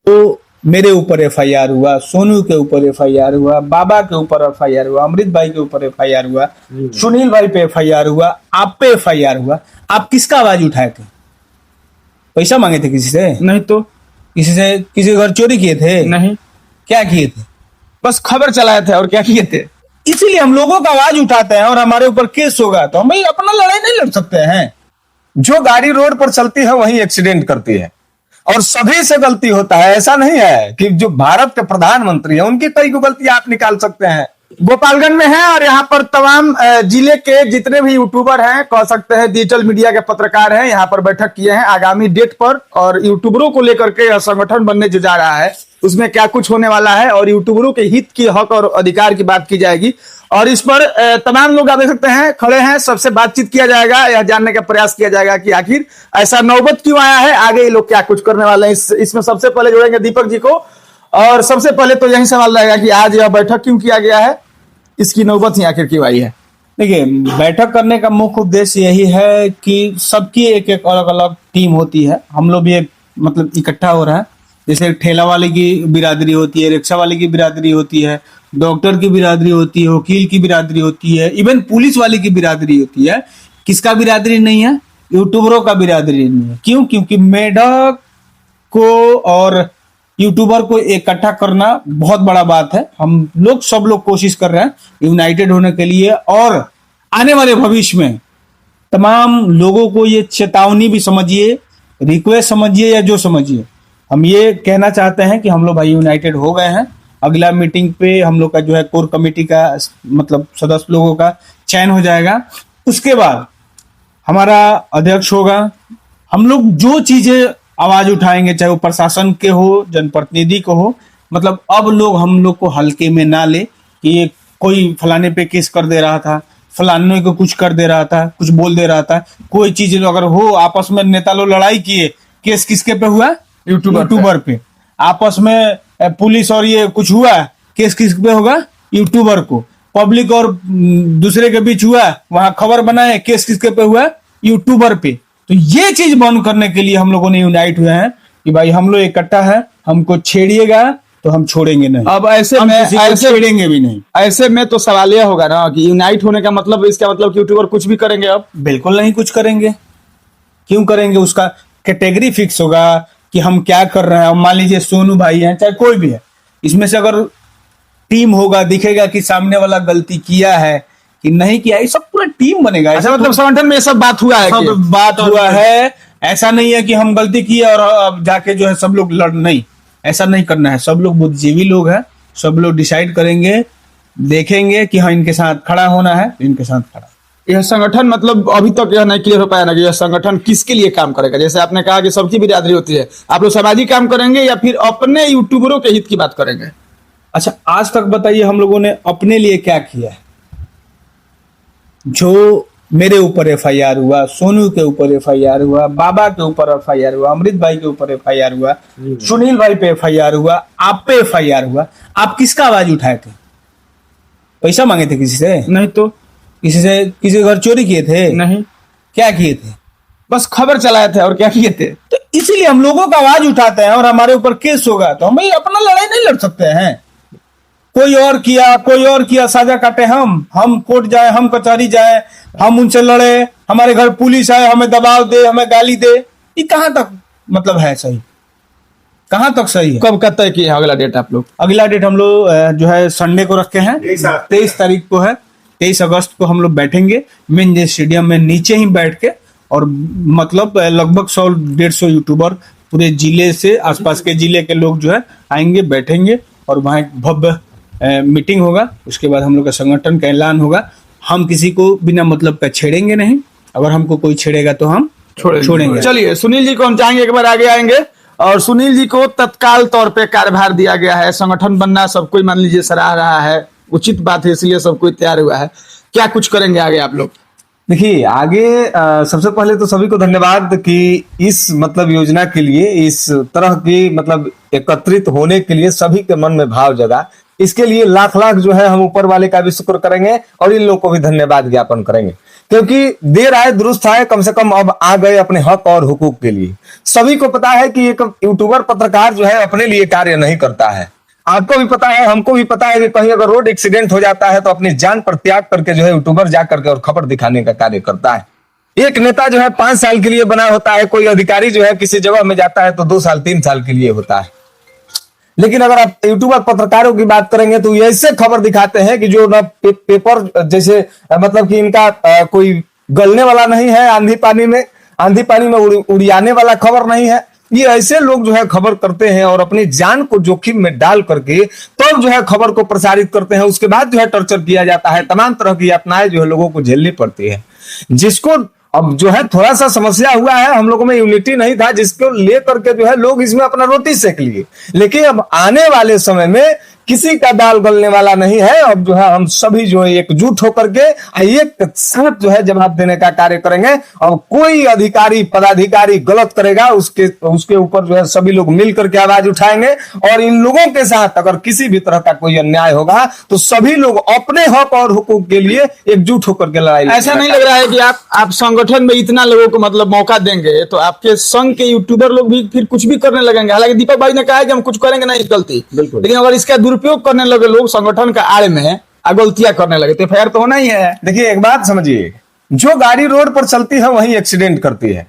तो मेरे ऊपर एफआईआर हुआ, सोनू के ऊपर एफआईआर हुआ, बाबा के ऊपर एफआईआर हुआ, अमृत भाई के ऊपर एफआईआर हुआ, सुनील भाई पे एफआईआर हुआ, आप पे एफआईआर हुआ। आप किसका आवाज उठाए थे? पैसा मांगे थे किसी से? नहीं तो किसी से किसी घर चोरी किए थे? नहीं, क्या किए थे? बस खबर चलाए थे और क्या किए थे। इसीलिए हम लोगों का आवाज उठाते हैं और हमारे ऊपर केस होगा तो हम भाई अपना लड़ाई नहीं लड़ सकते हैं। जो गाड़ी रोड पर चलती है वही एक्सीडेंट करती है और सभी से गलती होता है। ऐसा नहीं है कि जो भारत के प्रधानमंत्री है उनकी कई को गलती आप निकाल सकते हैं। गोपालगंज में है और यहाँ पर तमाम जिले के जितने भी यूट्यूबर हैं, कह सकते हैं डिजिटल मीडिया के पत्रकार हैं, यहाँ पर बैठक किए हैं आगामी डेट पर। और यूट्यूबरों को लेकर के यह संगठन बनने जो जा रहा है उसमें क्या कुछ होने वाला है और यूट्यूबरों के हित की, हक और अधिकार की बात की जाएगी। और इस पर तमाम लोग आप देख सकते हैं खड़े हैं, सबसे बातचीत किया जाएगा, यह जानने का प्रयास किया जाएगा कि आखिर ऐसा नौबत क्यों आया है, आगे ये लोग क्या कुछ करने वाले हैं। इसमें सबसे पहले जोड़ेंगे दीपक जी को। और सबसे पहले तो यही सवाल रहेगा कि आज यह बैठक क्यों किया गया है, इसकी नौबत ही आखिर क्यों आई है। देखिए, बैठक करने का मुख्य उद्देश्य यही है कि सबकी एक एक अलग अलग टीम होती है, हम लोग भी मतलब इकट्ठा हो रहा है। जैसे ठेला वाले की बिरादरी होती है, रिक्शा वाले की बिरादरी होती है, डॉक्टर की बिरादरी होती है, वकील की बिरादरी होती है, इवन पुलिस वाले की बिरादरी होती है। किसका बिरादरी नहीं है? यूट्यूबरों का बिरादरी नहीं है। क्यों? क्योंकि मेढक को और यूट्यूबर को इकट्ठा करना बहुत बड़ा बात है। हम लोग सब लोग कोशिश कर रहे हैं यूनाइटेड होने के लिए और आने वाले भविष्य में तमाम लोगों को ये चेतावनी भी समझिए, रिक्वेस्ट समझिए या जो समझिए, हम ये कहना चाहते हैं कि हम लोग भाई यूनाइटेड हो गए हैं। अगला मीटिंग पे हम लोग का जो है कोर कमेटी का मतलब सदस्य लोगों का चयन हो जाएगा। उसके बाद हमारा अध्यक्ष होगा। हम लोग जो चीजें आवाज उठाएंगे, चाहे वो प्रशासन के हो, जनप्रतिनिधि को हो, मतलब अब लोग हम लोग को हल्के में ना ले कि ये कोई फलाने पे केस कर दे रहा था, फलाने को कुछ कर दे रहा था, कुछ बोल दे रहा था। कोई चीज अगर हो, आपस में नेता लोग लड़ाई किए, केस किसके पे हुआ? यूट्यूबर पे। आपस में पुलिस और ये कुछ हुआ, केस किस पे होगा? यूट्यूबर को। पब्लिक और दूसरे के बीच हुआ, वहां खबर बनाए, केस किसके पे हुआ? यूट्यूबर पे। तो ये चीज बंद करने के लिए हम लोगों ने यूनाइट हुए हैं कि भाई हम लोग इकट्ठा है, हमको छेड़िएगा तो हम छोड़ेंगे नहीं। अब ऐसे में ऐसे छेड़ेंगे भी नहीं। ऐसे में तो सवाल यह होगा ना कि यूनाइट होने का मतलब, इसका मतलब कि यूट्यूबर कुछ भी करेंगे। अब बिल्कुल नहीं कुछ करेंगे। क्यों करेंगे? उसका कैटेगरी फिक्स होगा कि हम क्या कर रहे हैं। मान लीजिए सोनू भाई हैं, चाहे कोई भी है, इसमें से अगर टीम होगा, दिखेगा कि सामने वाला गलती किया है कि नहीं किया, ये सब पूरा टीम बनेगा। ऐसा मतलब संगठन में ये सब बात हुआ है, सब बात हुआ है। ऐसा नहीं है कि हम गलती किए और अब जाके जो है सब लोग लड़, नहीं, ऐसा नहीं करना है। सब लोग बुद्धिजीवी लोग हैं, सब लोग डिसाइड करेंगे, देखेंगे कि हाँ इनके साथ खड़ा होना है, इनके साथ खड़ा। यह संगठन मतलब अभी तक यह नहीं क्लियर हो पाया ना कि यह संगठन किसके लिए काम करेगा। जैसे आपने कहा कि सबकी बिरादरी होती है, आप लोग सामाजिक काम करेंगे या फिर अपने यूट्यूबरों के हित की बात करेंगे? अच्छा, आज तक बताइए हम लोगों ने अपने लिए क्या किया है? जो मेरे ऊपर एफआईआर हुआ, सोनू के ऊपर एफआईआर हुआ, बाबा के ऊपर एफआईआर हुआ, अमृत भाई के ऊपर एफआईआर हुआ, सुनील भाई पे एफआईआर हुआ, आप पे एफआईआर हुआ। आप किसका आवाज उठाए थे? पैसा मांगे थे किसी से? नहीं तो किसी से किसी घर चोरी किए थे? नहीं, क्या किए थे? बस खबर चलाए थे और क्या किए थे। तो इसीलिए हम लोगों का आवाज उठाते हैं और हमारे ऊपर केस होगा तो हम भाई अपना लड़ाई नहीं लड़ सकते हैं। कोई और किया, साजा काटे, हम कोर्ट जाए, हम कचहरी जाए, हम उनसे लड़े, हमारे घर पुलिस आए, हमें दबाव दे, हमें गाली दे, ये कहां तक मतलब है सही? कहां तक सही है? कब का तय किए अगला डेट आप लोग? अगला डेट हम लोग जो है संडे को रखे हैं, 23 तारीख को है। 23 अगस्त को हम लोग बैठेंगे मेन स्टेडियम में, नीचे ही बैठ के, और मतलब लगभग 100-150 यूट्यूबर पूरे जिले से, आसपास के जिले के लोग जो है आएंगे, बैठेंगे और वहाँ एक भव्य मीटिंग होगा। उसके बाद हम लोग का संगठन का ऐलान होगा। हम किसी को बिना मतलब का छेड़ेंगे नहीं, अगर हमको कोई छेड़ेगा तो हम छोड़ेंगे। चलिए, सुनील जी को हम चाहेंगे एक बार आगे आएंगे। और सुनील जी को तत्काल तौर पे कार्यभार दिया गया है। संगठन बनना सब कोई मान लीजिए सराह रहा है, उचित बात है, इसलिए सब कोई तैयार हुआ है। क्या कुछ करेंगे आगे आप लोग? देखिए आगे सबसे पहले तो सभी को धन्यवाद कि इस मतलब योजना के लिए, इस तरह की मतलब एकत्रित होने के लिए सभी के मन में भाव जगा। इसके लिए लाख लाख जो है हम ऊपर वाले का भी शुक्र करेंगे और इन लोगों को भी धन्यवाद ज्ञापन करेंगे। क्योंकि देर आए दुरुस्त आए, कम से कम अब आ गए अपने हक और हुकूक के लिए। सभी को पता है कि एक यूट्यूबर पत्रकार जो है अपने लिए कार्य नहीं करता है। आपको भी पता है, हमको भी पता है कि कहीं अगर रोड एक्सीडेंट हो जाता है तो अपनी जान पर त्याग करके जो है यूट्यूबर जा करके और खबर दिखाने का कार्य करता है। एक नेता जो है 5 साल के लिए बना होता है, कोई अधिकारी जो है किसी जगह में जाता है तो 2 साल 3 साल के लिए होता है। लेकिन अगर आप यूट्यूबर पत्रकारों की बात करेंगे तो ये ऐसे खबर दिखाते हैं कि जो ना पेपर जैसे मतलब कि इनका कोई गलने वाला नहीं है, आंधी पानी में उड़ियाने वाला खबर नहीं है। ये ऐसे लोग जो है खबर करते हैं और अपनी जान को जोखिम में डाल करके तब जो है खबर को प्रसारित करते हैं। उसके बाद जो है टॉर्चर किया जाता है, तमाम तरह की यातनाएं जो है लोगों को झेलनी पड़ती है। जिसको अब जो है थोड़ा सा समस्या हुआ है, हम लोगों में यूनिटी नहीं था, जिसको लेकर के जो है लोग इसमें अपना रोटी सेक लिए। लेकिन अब आने वाले समय में किसी का दाल गलने वाला नहीं है। अब जो है हम सभी जो है एकजुट होकर के एक साथ जो है जवाब देने का कार्य करेंगे। और कोई अधिकारी पदाधिकारी गलत करेगा उसके ऊपर जो है सभी लोग मिल करके आवाज उठाएंगे। और इन लोगों के साथ अगर किसी भी तरह का कोई अन्याय होगा तो सभी लोग अपने हक और हुकूक के लिए एकजुट होकर के लड़ाई। ऐसा नहीं लग रहा है कि आप संगठन में इतना लोगों को मतलब मौका देंगे तो आपके संघ के यूट्यूबर लोग भी फिर कुछ भी करने लगेंगे? हालांकि दीपक भाई ने कहा है कि हम कुछ करेंगे नहीं गलती, लेकिन अगर इसका दुरुपयोग करने लगे लोग संगठन का आड़ में गलतियां करने लगे तो FIR तो होना ही है। देखिए एक बात समझिए, जो गाड़ी रोड पर चलती है वही एक्सीडेंट करती है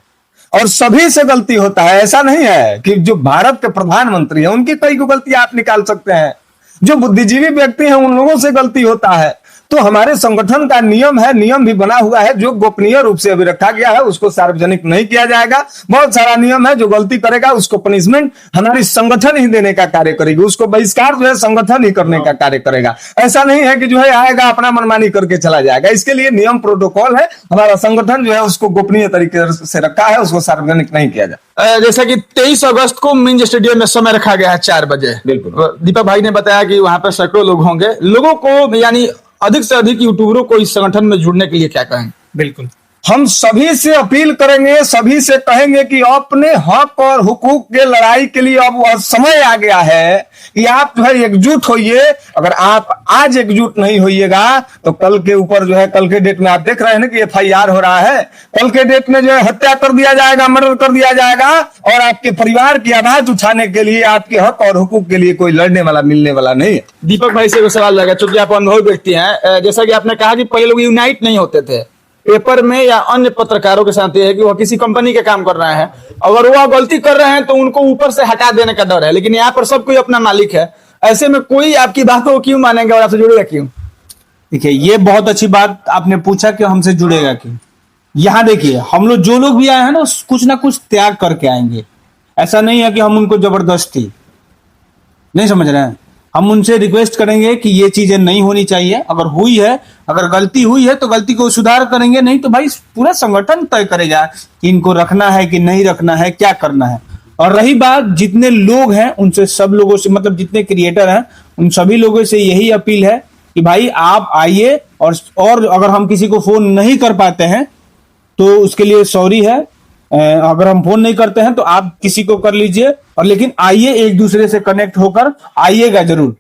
और सभी से गलती होता है। ऐसा नहीं है कि जो भारत के प्रधानमंत्री है उनकी कई गलती आप निकाल सकते हैं, जो बुद्धिजीवी व्यक्ति हैं उन लोगों से गलती होता है। तो हमारे संगठन का नियम है, नियम भी बना हुआ है, जो गोपनीय रूप से अभी रखा गया है उसको सार्वजनिक नहीं किया जाएगा। बहुत सारा नियम है, जो गलती करेगा उसको पनिशमेंट हमारी संगठन ही देने का कार्य करेगी, उसको बहिष्कार जो है संगठन ही करने का कार्य करेगा। ऐसा नहीं है कि जो है आएगा अपना मनमानी करके चला जाएगा। इसके लिए नियम प्रोटोकॉल है, हमारा संगठन जो है उसको गोपनीय तरीके से रखा है, उसको सार्वजनिक नहीं किया जाए। जैसा कि 23 अगस्त को मिंज स्टेडियम में समय रखा गया है 4 बजे। बिल्कुल। दीपक भाई ने बताया कि वहां पर सैकड़ों लोग होंगे। लोगों को यानी अधिक से अधिक यूट्यूबरों को इस संगठन में जुड़ने के लिए क्या कहेंगे? बिल्कुल, हम सभी से अपील करेंगे, सभी से कहेंगे कि अपने हक और हुकूक के लड़ाई के लिए अब समय आ गया है कि आप जो है एकजुट होइए। अगर आप आज एकजुट नहीं होइएगा तो कल के ऊपर जो है, कल के डेट में आप देख रहे हैं ना कि FIR हो रहा है, कल के डेट में जो है हत्या कर दिया जाएगा, मर्डर कर दिया जाएगा और आपके परिवार की आवाज उठाने के लिए, आपके हक और हुकूक के लिए कोई लड़ने वाला मिलने वाला नहीं है। दीपक भाई से सवाल लगा, चूंकि आप अनुभवी व्यक्ति हैं, जैसा कि आपने कहा कि पहले लोग यूनाइट नहीं होते थे पेपर में या अन्य पत्रकारों के साथ, ये है कि वह किसी कंपनी के काम कर रहे हैं, अगर वह गलती कर रहे हैं तो उनको ऊपर से हटा देने का डर है। लेकिन यहाँ पर सब कोई अपना मालिक है, ऐसे में कोई आपकी बात को क्यों मानेंगे और आपसे जुड़ेगा क्यों? देखिए ये बहुत अच्छी बात आपने पूछा कि हमसे जुड़ेगा क्यों। यहाँ देखिए हम लोग जो लोग भी आए हैं ना कुछ ना कुछ त्याग करके आएंगे। ऐसा नहीं है कि हम उनको जबरदस्ती, नहीं समझ रहे हैं, हम उनसे रिक्वेस्ट करेंगे कि ये चीजें नहीं होनी चाहिए। अगर हुई है, अगर गलती हुई है तो गलती को सुधार करेंगे, नहीं तो भाई पूरा संगठन तय करेगा कि इनको रखना है कि नहीं रखना है, क्या करना है। और रही बात जितने लोग हैं उनसे, सब लोगों से, मतलब जितने क्रिएटर हैं उन सभी लोगों से यही अपील है कि भाई आप आइए। और अगर हम किसी को फोन नहीं कर पाते हैं तो उसके लिए सॉरी है। अगर हम फोन नहीं करते हैं तो आप किसी को कर लीजिए, और लेकिन आइए, एक दूसरे से कनेक्ट होकर आइएगा जरूर।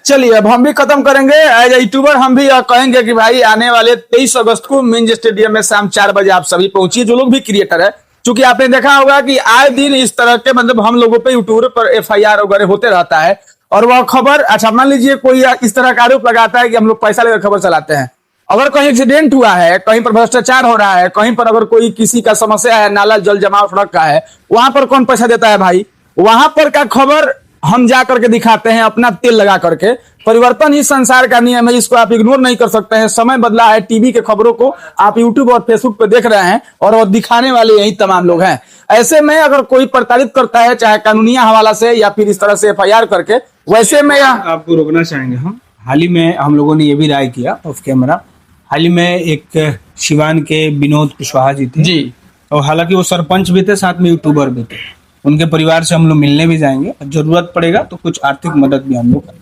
चलिए अब हम भी खत्म करेंगे। एज यूट्यूबर हम भी कहेंगे कि भाई आने वाले 23 अगस्त को मिंज स्टेडियम में शाम 4 बजे आप सभी पहुंचिए, जो लोग भी क्रिएटर है। चूंकि आपने देखा होगा कि आए दिन इस तरह के मतलब हम लोगों पे यूट्यूबर पर FIR वगैरह होते रहता है। और वह खबर, अच्छा मान लीजिए कोई इस तरह का आरोप लगाता है कि हम लोग पैसा लेकर खबर चलाते हैं, अगर कहीं एक्सीडेंट हुआ है, कहीं पर भ्रष्टाचार हो रहा है, कहीं पर अगर कोई किसी का समस्या है, नाला जल जमाव सड़क का है, वहां पर कौन पैसा देता है भाई? वहां पर का खबर हम जा करके दिखाते हैं अपना तेल लगा करके। परिवर्तन ही संसार का नियम है, इसको आप इग्नोर नहीं कर सकते हैं। समय बदला है, टीवी के खबरों को आप यूट्यूब और फेसबुक पे देख रहे हैं और वो दिखाने वाले यही तमाम लोग हैं। ऐसे में अगर कोई प्रताड़ित करता है, चाहे कानूनी हवाला से या फिर इस तरह से FIR करके, वैसे में आपको रोकना चाहेंगे हम। हाल ही में हम लोगों ने ये भी राय किया ऑफ कैमरा, हाल ही में एक शिवान के विनोद कुशवाहा जी थे जी, और हालांकि वो सरपंच भी थे, साथ में यूट्यूबर भी थे। उनके परिवार से हम लोग मिलने भी जाएंगे, जरूरत पड़ेगा तो कुछ आर्थिक मदद भी हम लोग करेंगे।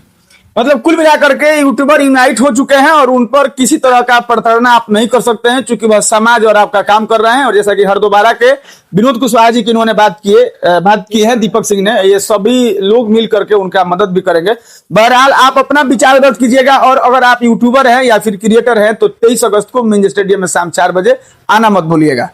मतलब कुल मिलाकर के यूट्यूबर यूनाइट हो चुके हैं और उन पर किसी तरह का प्रताड़ना आप नहीं कर सकते हैं, क्योंकि वह समाज और आपका काम कर रहे हैं। और जैसा कि हर दोबारा के विनोद कुशवाहा जी की इन्होंने बात की है, दीपक सिंह ने, ये सभी लोग मिल करके उनका मदद भी करेंगे। बहरहाल आप अपना विचार व्यक्त कीजिएगा, और अगर आप यूट्यूबर हैं या फिर क्रिएटर हैं तो 23 अगस्त को मिंज स्टेडियम में शाम 4 बजे आना मत भूलिएगा।